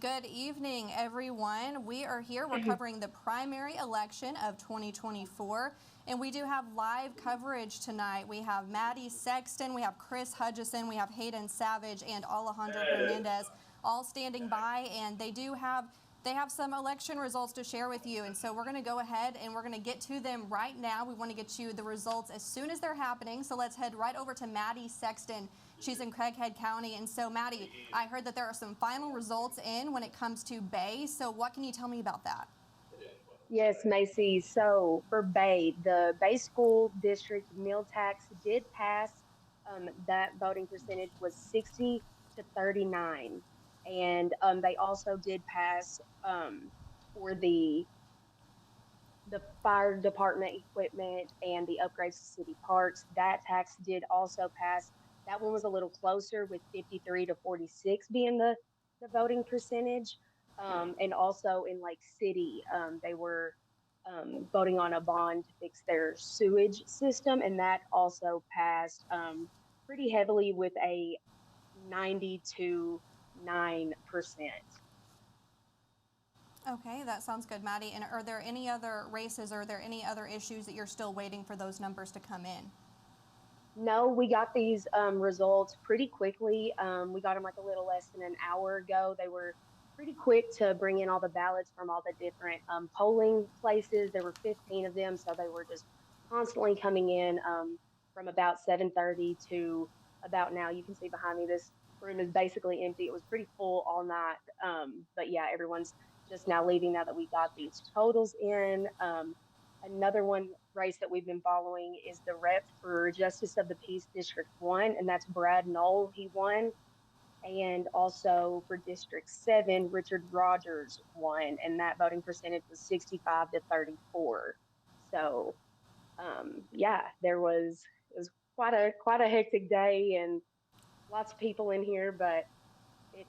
Good evening, everyone. We are here. We're covering the primary election of 2024, and we do have live coverage tonight. We have Maddie Sexton, we have Chris Hutchison, we have Hayden Savage, and Alejandro Hernandez all standing by, and they have some election results to share with you. And so we're going to go ahead and we're going to get to them right now. We want to get you the results as soon as they're happening. So let's head right over to Maddie Sexton. She's in Craighead County. And so, Maddie, I heard that there are some final results in when it comes to Bay. So what can you tell me about that? Yes, Macy. So for Bay, the Bay School District meal tax did pass. That voting percentage was 60 to 39. And they also did pass for the fire department equipment and the upgrades to city parks. That tax did also pass. That one was a little closer with 53 to 46 being the voting percentage. And also in Lake City, they were voting on a bond to fix their sewage system, and that also passed pretty heavily with a 90 to 9%. Okay, that sounds good, Maddie. And are there any other races, or are there any other issues that you're still waiting for those numbers to come in? No, we got these results pretty quickly. We got them like a little less than an hour ago. They were pretty quick to bring in all the ballots from all the different polling places. There were 15 of them, so they were just constantly coming in from about 7:30 to about now. You can see behind me, this room is basically empty. It was pretty full all night. But yeah, everyone's just now leaving now that we got these totals in. Another one race that we've been following is the rep for Justice of the Peace District 1, and that's Brad Knoll. He won. And also for District 7, Richard Rogers won, and that voting percentage was 65 to 34. So, yeah, it was quite a hectic day and lots of people in here, but it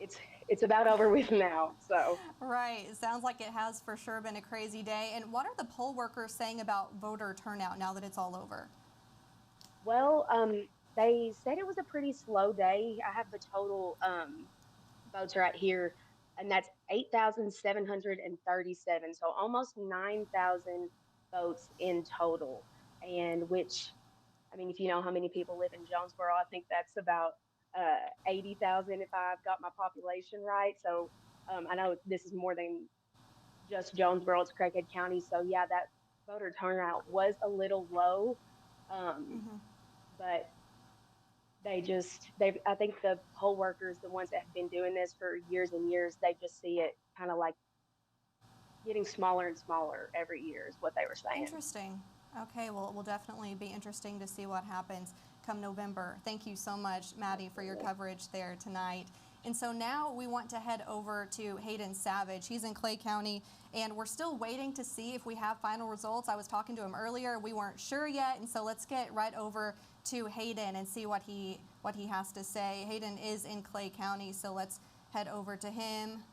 it's it's about over with now. So. Right. It sounds like it has for sure been a crazy day. And what are the poll workers saying about voter turnout now that it's all over? Well, they said it was a pretty slow day. I have the total votes right here, and that's 8,737. So almost 9,000 votes in total. And which, I mean, if you know how many people live in Jonesboro, I think that's about 80,000 if I've got my population right. So I know this is more than just Jonesboro, it's Craighead County. So yeah, that voter turnout was a little low. Um, Mm-hmm. but I think the poll workers, the ones that have been doing this for years and years, they just see it kind of like getting smaller and smaller every year is what they were saying. Interesting. Okay, well, it will definitely be interesting to see what happens come November. Thank you so much, Maddie, for your coverage there tonight. And so now we want to head over to Hayden Savage. He's in Clay County, and we're still waiting to see if we have final results. I was talking to him earlier. We weren't sure yet, and so let's get right over to Hayden and see what he has to say. Hayden is in Clay County, so let's head over to him.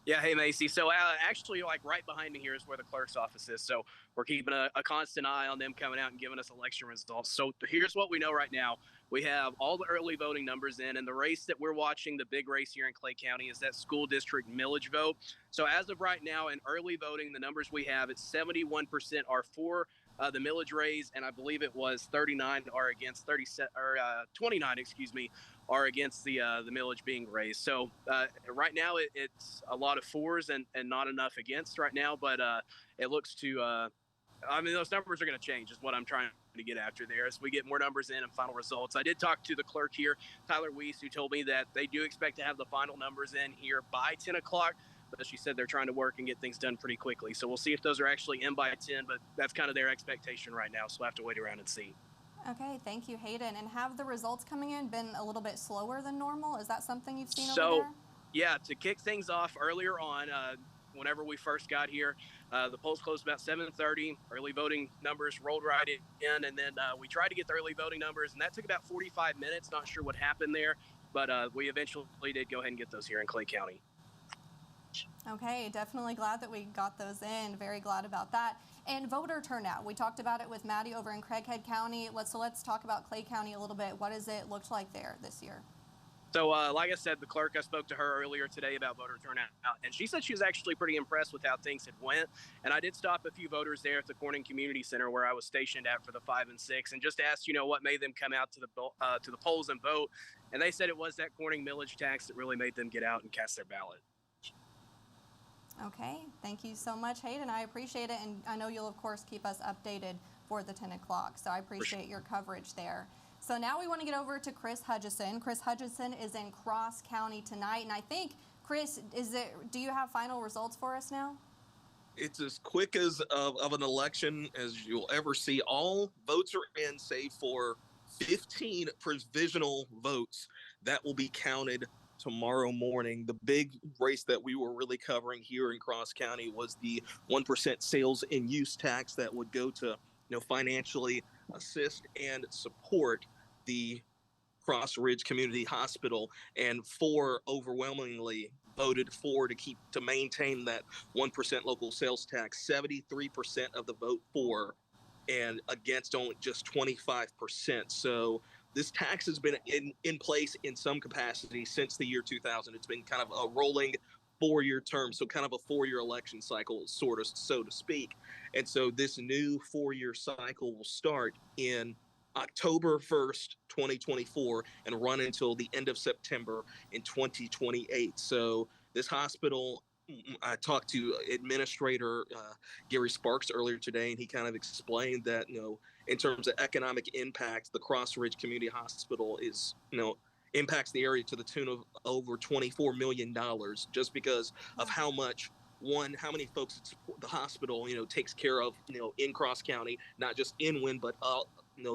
Yeah, hey Macy. So actually, like right behind me here is where the clerk's office is. So we're keeping a constant eye on them coming out and giving us election results. So here's what we know right now. We have all the early voting numbers in, and the race that we're watching, the big race here in Clay County, is that school district millage vote. So as of right now, in early voting, the numbers we have, it's 71% are for the millage raise, and I believe it was 39 are against 29, excuse me, are against the millage being raised. So right now it's a lot of fours and not enough against right now, but it looks to I mean, those numbers are going to change is what I'm trying to get after there as we get more numbers in and final results. I did talk to the clerk here, Tyler Weiss, who told me that they do expect to have the final numbers in here by 10 o'clock. But she said they're trying to work and get things done pretty quickly. So we'll see if those are actually in by 10, but that's kind of their expectation right now. So we'll have to wait around and see. Okay, thank you, Hayden. And have the results coming in been a little bit slower than normal? Is that something you've seen over there? Yeah, to kick things off earlier on, whenever we first got here, the polls closed about 7:30. Early voting numbers rolled right in, and then we tried to get the early voting numbers, and that took about 45 minutes. Not sure what happened there, but we eventually did go ahead and get those here in Clay County. Okay, definitely glad that we got those in. Very glad about that. And voter turnout. We talked about it with Maddie over in Craighead County. Let's talk about Clay County a little bit. What does it look like there this year? So, like I said, the clerk, I spoke to her earlier today about voter turnout, and she said she was actually pretty impressed with how things had went. And I did stop a few voters there at the Corning Community Center where I was stationed at for the 5 and 6, and just asked, what made them come out to the polls and vote. And they said it was that Corning millage tax that really made them get out and cast their ballot. Okay, thank you so much, Hayden. I appreciate it, and I know you'll, of course, keep us updated for the 10 o'clock, so I appreciate your coverage there. So now we want to get over to Chris Hutchison. Chris Hutchison is in Cross County tonight, and I think, Chris, do you have final results for us now? It's as quick of an election as you'll ever see. All votes are in, save for 15 provisional votes that will be counted tomorrow morning. The big race that we were really covering here in Cross County was the 1% sales and use tax that would go to financially assist and support the Cross Ridge Community Hospital, and 4 overwhelmingly voted to maintain that 1% local sales tax. 73% of the vote for, and against only just 25%. So this tax has been in place in some capacity since the year 2000. It's been kind of a rolling 4-year term, so kind of a 4-year election cycle, sort of, so to speak. And so this new 4-year cycle will start in October 1st, 2024, and run until the end of September in 2028. So this hospital, I talked to Administrator Gary Sparks earlier today, and he kind of explained that, in terms of economic impact, the Cross Ridge Community Hospital is, impacts the area to the tune of over $24 million, just because of how many folks the hospital, takes care of, in Cross County, not just in Wynne, but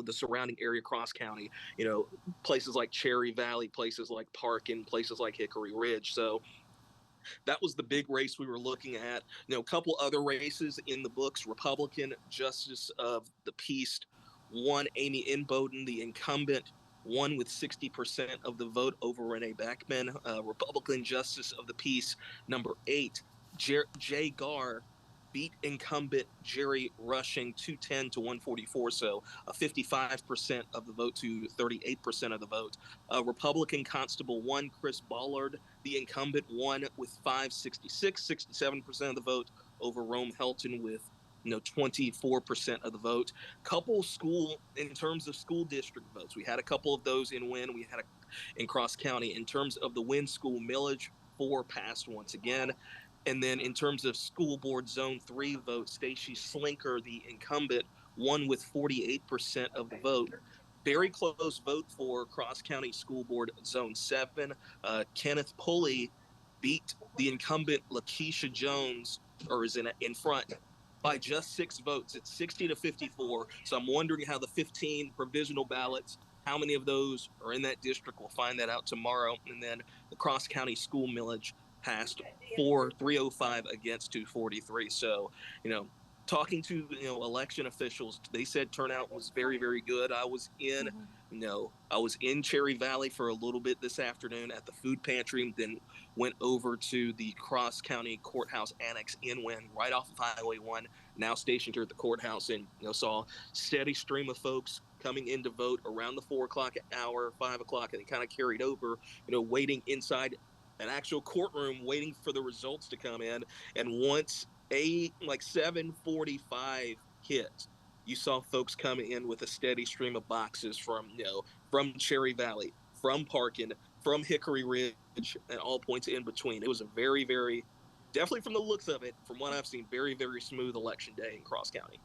the surrounding area, Cross County, places like Cherry Valley, places like Parkin, places like Hickory Ridge. So that was the big race we were looking at. A couple other races in the books. Republican Justice of the Peace won Amy Inboden, the incumbent, won with 60% of the vote over Renee Beckman. Republican Justice of the Peace number 8, Jay Garr, beat incumbent Jerry Rushing 210 to 144, so 55% of the vote to 38% of the vote. Republican Constable 1, Chris Ballard, the incumbent, won with 566, 67% of the vote over Rome Helton with 24% of the vote. In terms of school district votes, we had a couple of those in Wynne. We had in Cross County. In terms of the Wynne school millage, 4 passed once again. And then in terms of school board zone 3 votes, Stacy Slinker, the incumbent, won with 48% of the vote. Very close vote for Cross County School Board Zone 7. Kenneth Pulley beat the incumbent Lakeisha Jones, or is in front, by just 6 votes. It's 60 to 54. So I'm wondering how the 15 provisional ballots, how many of those are in that district. We'll find that out tomorrow. And then the Cross County school millage passed 305 against 243. So, talking to election officials, they said turnout was very, very good. I was in Cherry Valley for a little bit this afternoon at the food pantry, then went over to the Cross County Courthouse Annex in Wynne, right off of Highway 1, now stationed here at the courthouse, and saw a steady stream of folks coming in to vote around the 4 o'clock hour, 5 o'clock, and it kind of carried over, waiting inside an actual courtroom, waiting for the results to come in. And once 7:45 hit, you saw folks coming in with a steady stream of boxes from Cherry Valley, from Parkin, from Hickory Ridge, and all points in between. It was a very, very, definitely from the looks of it, from what I've seen, very, very smooth election day in Cross County.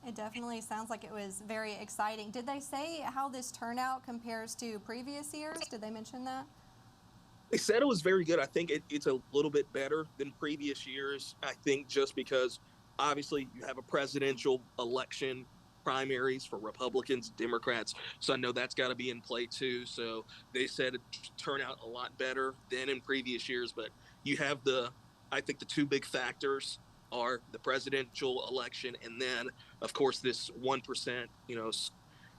It definitely sounds like it was very exciting. Did they say how this turnout compares to previous years? Did they mention that? They said it was very good. I think it's a little bit better than previous years. I think just because obviously you have a presidential election, primaries for Republicans, Democrats. So I know that's got to be in play too. So they said it turned out a lot better than in previous years. But you have I think the 2 big factors are the presidential election, and then of course this 1%,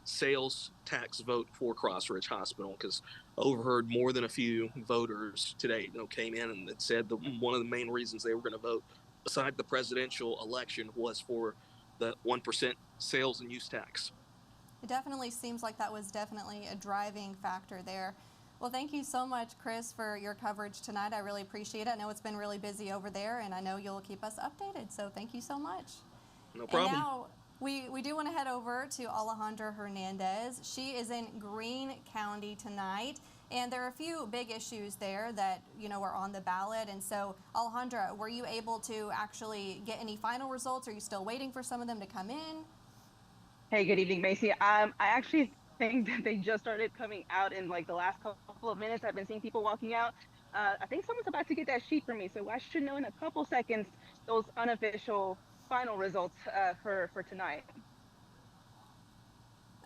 sales tax vote for Cross Ridge Hospital, because overheard more than a few voters today came in and that said one of the main reasons they were going to vote beside the presidential election was for the 1% sales and use tax. It definitely seems like that was definitely a driving factor there. Well, thank you so much, Chris, for your coverage tonight. I really appreciate it. I know it's been really busy over there, and I know you'll keep us updated. So thank you so much. No problem. And now we do want to head over to Alejandra Hernandez. She is in Greene County tonight, and there are a few big issues there that, are on the ballot. And so, Alejandra, were you able to actually get any final results? Are you still waiting for some of them to come in? Hey, good evening, Macy. I actually think that they just started coming out in like the last couple of minutes. I've been seeing people walking out. I think someone's about to get that sheet for me, so I should know in a couple seconds those unofficial final results for tonight.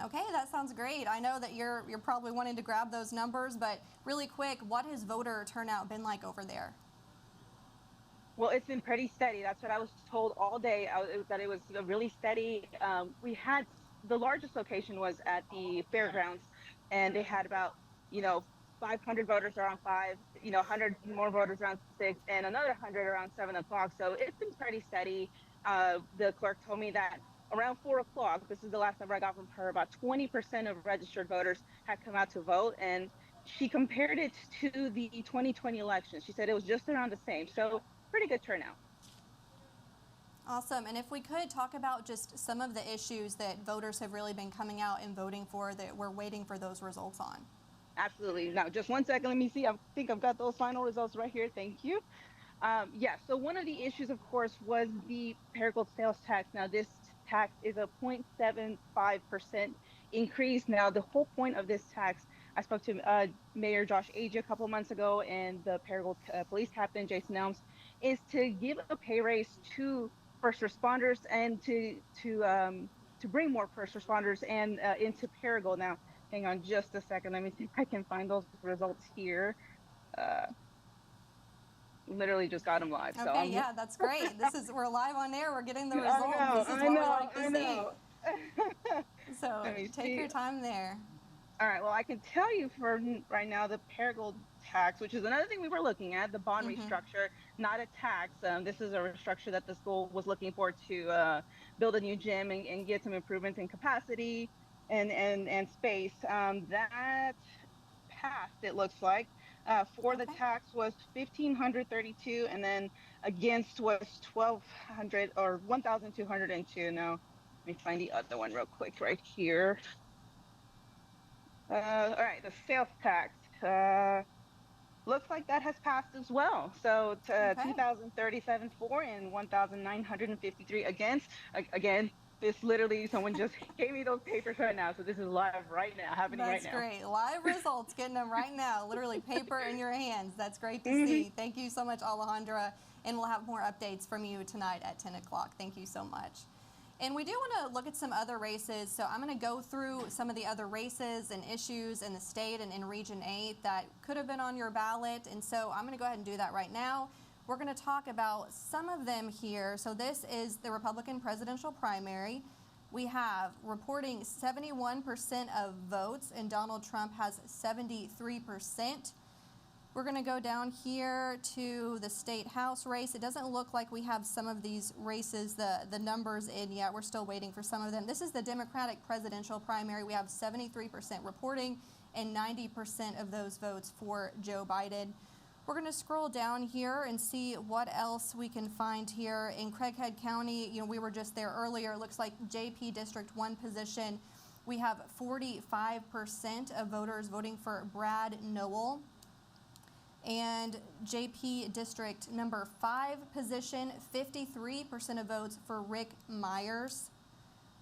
Okay, that sounds great. I know that you're probably wanting to grab those numbers, but really quick, what has voter turnout been like over there? Well, it's been pretty steady. That's what I was told all day, that it was really steady. We had the largest location was at the fairgrounds, and they had about 500 voters around 5, 100 more voters around 6, and another 100 around 7 o'clock. So it's been pretty steady. The clerk told me that around 4 o'clock, this is the last number I got from her, about 20% of registered voters had come out to vote, and she compared it to the 2020 election. She said it was just around the same. So pretty good turnout. Awesome. And if we could talk about just some of the issues that voters have really been coming out and voting for that we're waiting for those results on. Absolutely. Now, just one second. Let me see. I think I've got those final results right here. Thank you. So one of the issues, of course, was the Paragould sales tax. Now, this tax is a 0.75% increase. Now, the whole point of this tax, I spoke to Mayor Josh Agee a couple months ago and the Paragould police captain, Jason Elms, is to give a pay raise to first responders and to bring more first responders and into Paragould. Now, hang on just a second. Let me see if I can find those results here. Literally just got them live. Okay, so yeah, that's great. We're live on air. We're getting the results. This is what we like to see. So take your time there. All right. Well, I can tell you for right now the Paragould tax, which is another thing we were looking at, the bond restructure, not a tax. This is a restructure that the school was looking for to build a new gym and get some improvements in capacity and space. That passed, it looks like. For the tax was 1,532, and then against was 1,200 or 1,202. Now, let me find the other one real quick right here. All right, the sales tax looks like that has passed as well. So 2,037 for and 1,953 against. Again, this literally, someone just gave me those papers right now. So this is live right now, happening right now. That's great. Live results, getting them right now. Literally paper in your hands. That's great to see. Thank you so much, Alejandra. And we'll have more updates from you tonight at 10 o'clock. Thank you so much. And we do want to look at some other races. So I'm going to go through some of the other races and issues in the state and in Region 8 that could have been on your ballot. And so I'm going to go ahead and do that right now. We're going to talk about some of them here. So this is the Republican presidential primary. We have reporting 71% of votes, and Donald Trump has 73%. We're going to go down here to the state house race. It doesn't look like we have some of these races, the numbers in yet. We're still waiting for some of them. This is the Democratic presidential primary. We have 73% reporting and 90% of those votes for Joe Biden. We're going to scroll down here and see what else we can find here in Craighead County. We were just there earlier. It looks like JP District 1 position. We have 45% of voters voting for Brad Noel. And JP District number 5 position, 53% of votes for Rick Myers.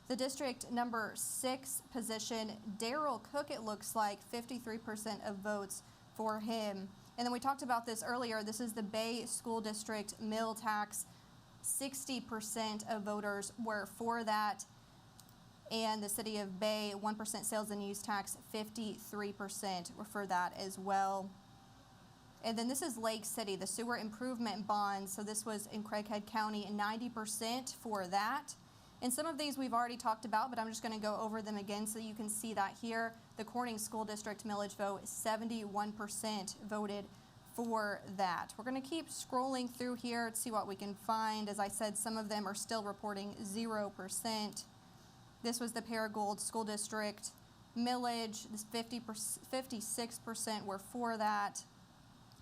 The district number 6 position, Daryl Cook, it looks like 53% of votes for him. And then we talked about this earlier. This is the Bay School District mill tax. 60% of voters were for that. And the city of Bay, 1% sales and use tax, 53% were for that as well. And then this is Lake City, the sewer improvement bond. So this was in Craighead County, 90% for that. And some of these we've already talked about, but I'm just going to go over them again so you can see that here. The Corning School District millage vote, 71% voted for that. We're going to keep scrolling through here to see what we can find. As I said, some of them are still reporting 0%. This was the Paragould School District millage, this 56% were for that.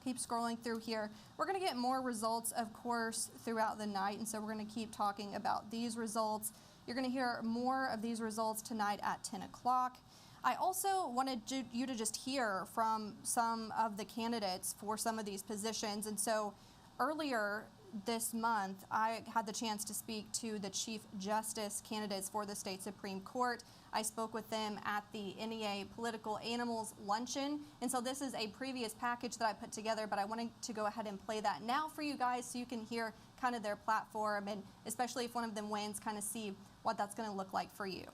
Keep scrolling through here. We're going to get more results, of course, throughout the night, and so we're going to keep talking about these results. You're going to hear more of these results tonight at 10 o'clock. I also wanted you to just hear from some of the candidates for some of these positions, and so earlier this month, I had the chance to speak to the Chief Justice candidates for the state Supreme Court. I spoke with them at the NEA Political Animals Luncheon. And so this is a previous package that I put together, but I wanted to go ahead and play that now for you guys so you can hear kind of their platform, and especially if one of them wins, kind of see what that's going to look like for you.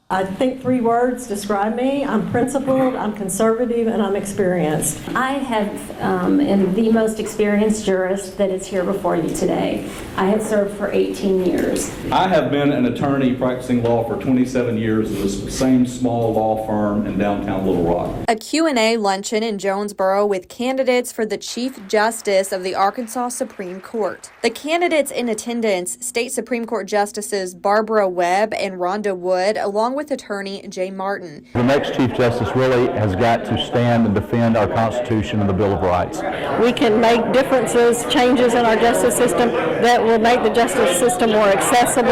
I think 3 words describe me. I'm principled, I'm conservative, and I'm experienced. I am the most experienced jurist that is here before you today. I have served for 18 years. I have been an attorney practicing law for 27 years at the same small law firm in downtown Little Rock. A Q&A luncheon in Jonesboro with candidates for the Chief Justice of the Arkansas Supreme Court. The candidates in attendance, State Supreme Court Justices Barbara Webb and Rhonda Wood, along with attorney Jay Martin. The next Chief Justice really has got to stand and defend our Constitution and the Bill of Rights. We can make differences, changes in our justice system that will make the justice system more accessible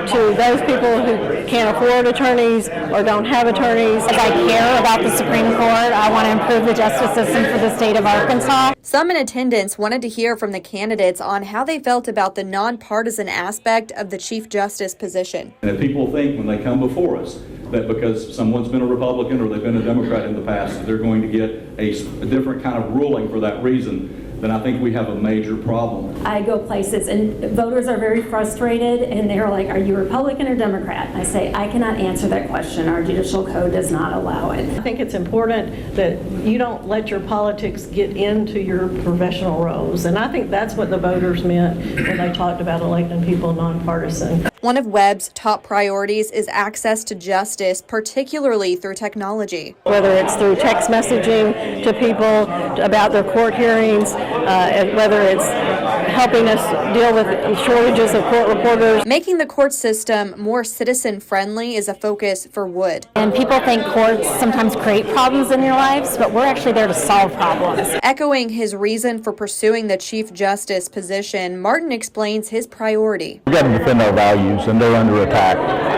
to those people who can't afford attorneys or don't have attorneys. As I care about the Supreme Court, I want to improve the justice system for the state of Arkansas. Some in attendance wanted to hear from the candidates on how they felt about the nonpartisan aspect of the Chief Justice position. And if people think when they come before us that because someone's been a Republican or they've been a Democrat in the past, that they're going to get a different kind of ruling for that reason, then I think we have a major problem. I go places and voters are very frustrated and they're like, are you Republican or Democrat? I say, I cannot answer that question. Our judicial code does not allow it. I think it's important that you don't let your politics get into your professional roles. And I think that's what the voters meant when they talked about electing people nonpartisan. One of Webb's top priorities is access to justice, particularly through technology. Whether it's through text messaging to people about their court hearings, whether it's helping us deal with shortages of court reporters. Making the court system more citizen-friendly is a focus for Wood. And people think courts sometimes create problems in their lives, but we're actually there to solve problems. Echoing his reason for pursuing the Chief Justice position, Martin explains his priority. We've got to defend our values, and they're under attack.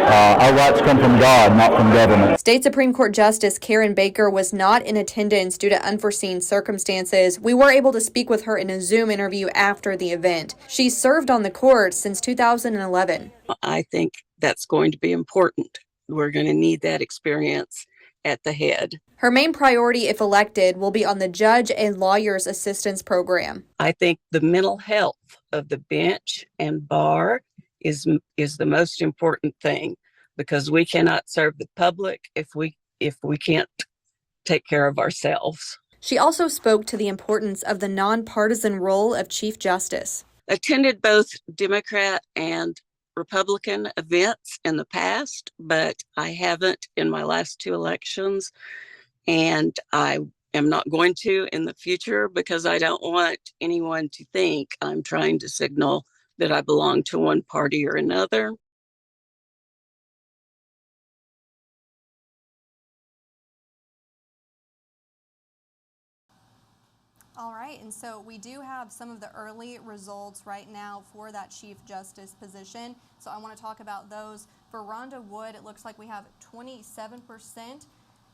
Our rights come from God, not from government. State Supreme Court Justice Karen Baker was not in attendance due to unforeseen circumstances. We were able to speak with her in a Zoom interview after the event. She served on the court since 2011. I think that's going to be important. We're going to need that experience at the head. Her main priority, if elected, will be on the Judge and Lawyers Assistance Program. I think the mental health of the bench and bar is the most important thing, because we cannot serve the public if we can't take care of ourselves. She also spoke to the importance of the nonpartisan role of Chief Justice. Attended both Democrat and Republican events in the past, but I haven't in my last 2 elections, and I am not going to in the future because I don't want anyone to think I'm trying to signal that I belong to one party or another. All right, and so we do have some of the early results right now for that Chief Justice position. So I want to talk about those. For Rhonda Wood, it looks like we have 27%,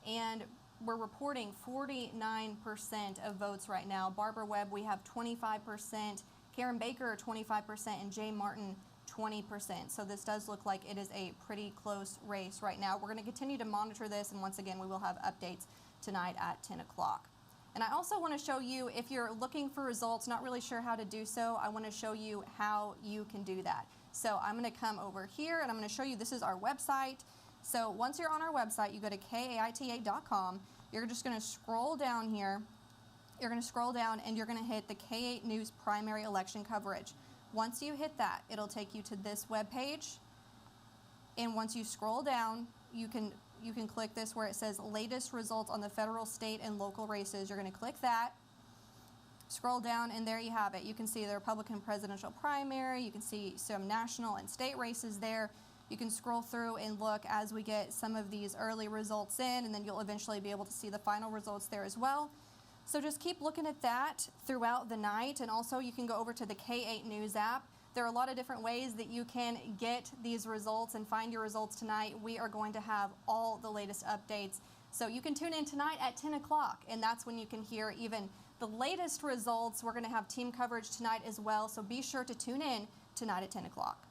and we're reporting 49% of votes right now. Barbara Webb, we have 25%, Karen Baker, 25%, and Jay Martin, 20%. So this does look like it is a pretty close race right now. We're going to continue to monitor this, and once again, we will have updates tonight at 10 o'clock. And I also want to show you, if you're looking for results, not really sure how to do so, I want to show you how you can do that. So I'm going to come over here and I'm going to show you, this is our website. So once you're on our website, you go to kaita.com. You're just going to scroll down here. You're going to scroll down and you're going to hit the K8 News primary election coverage. Once you hit that, it'll take you to this web page. And once you scroll down, you can click this where it says latest results on the federal, state, and local races. You're going to click that. Scroll down, and there you have it. You can see the Republican presidential primary. You can see some national and state races there. You can scroll through and look as we get some of these early results in, and then you'll eventually be able to see the final results there as well. So just keep looking at that throughout the night, and also you can go over to the K8 News app. There are a lot of different ways that you can get these results and find your results tonight. We are going to have all the latest updates. So you can tune in tonight at 10 o'clock, and that's when you can hear even the latest results. We're going to have team coverage tonight as well, so be sure to tune in tonight at 10 o'clock.